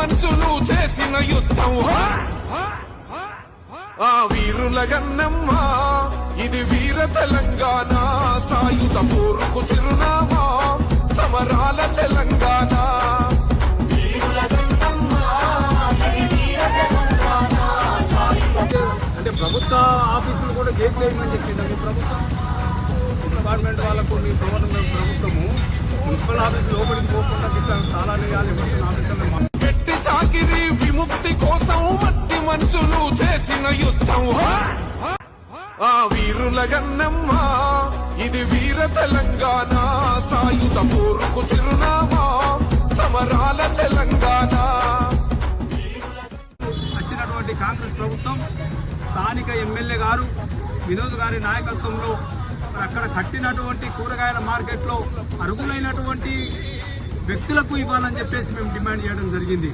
మనుషులు చేసిన యుద్ధం ఆ వీరుల గన్నమ్మ ఇది వీర తెలంగాణ సాయుధ పోరుకు చిరునామా సమరాల తెలంగాణ అంటే ప్రభుత్వ ఆఫీసులు కూడా గేట్ చేయమని చెప్పిందండి ప్రభుత్వం. డిపార్ట్మెంట్ వాళ్ళకు గవర్నమెంట్ ప్రభుత్వము మున్సిపల్ ఆఫీస్ లోపలికి పోకుండా తాళాలు వేయాలి. గట్టి చాకిరి విముక్తి కోసం మట్టి మనుషులు చేసిన యుద్ధం ఆ వీరుల గన్నమ్మ ఇది వీర తెలంగాణ సాయుధ పోరుకు చిరునామా సమరాల తెలంగాణ. వచ్చినటువంటి కాంగ్రెస్ ప్రభుత్వం స్థానిక ఎమ్మెల్యే గారు వినోద్ గారి నాయకత్వంలో అక్కడ కట్టినటువంటి కూరగాయల మార్కెట్లో అర్హులైనటువంటి వ్యక్తులకు ఇవ్వాలని చెప్పేసి మేము డిమాండ్ చేయడం జరిగింది.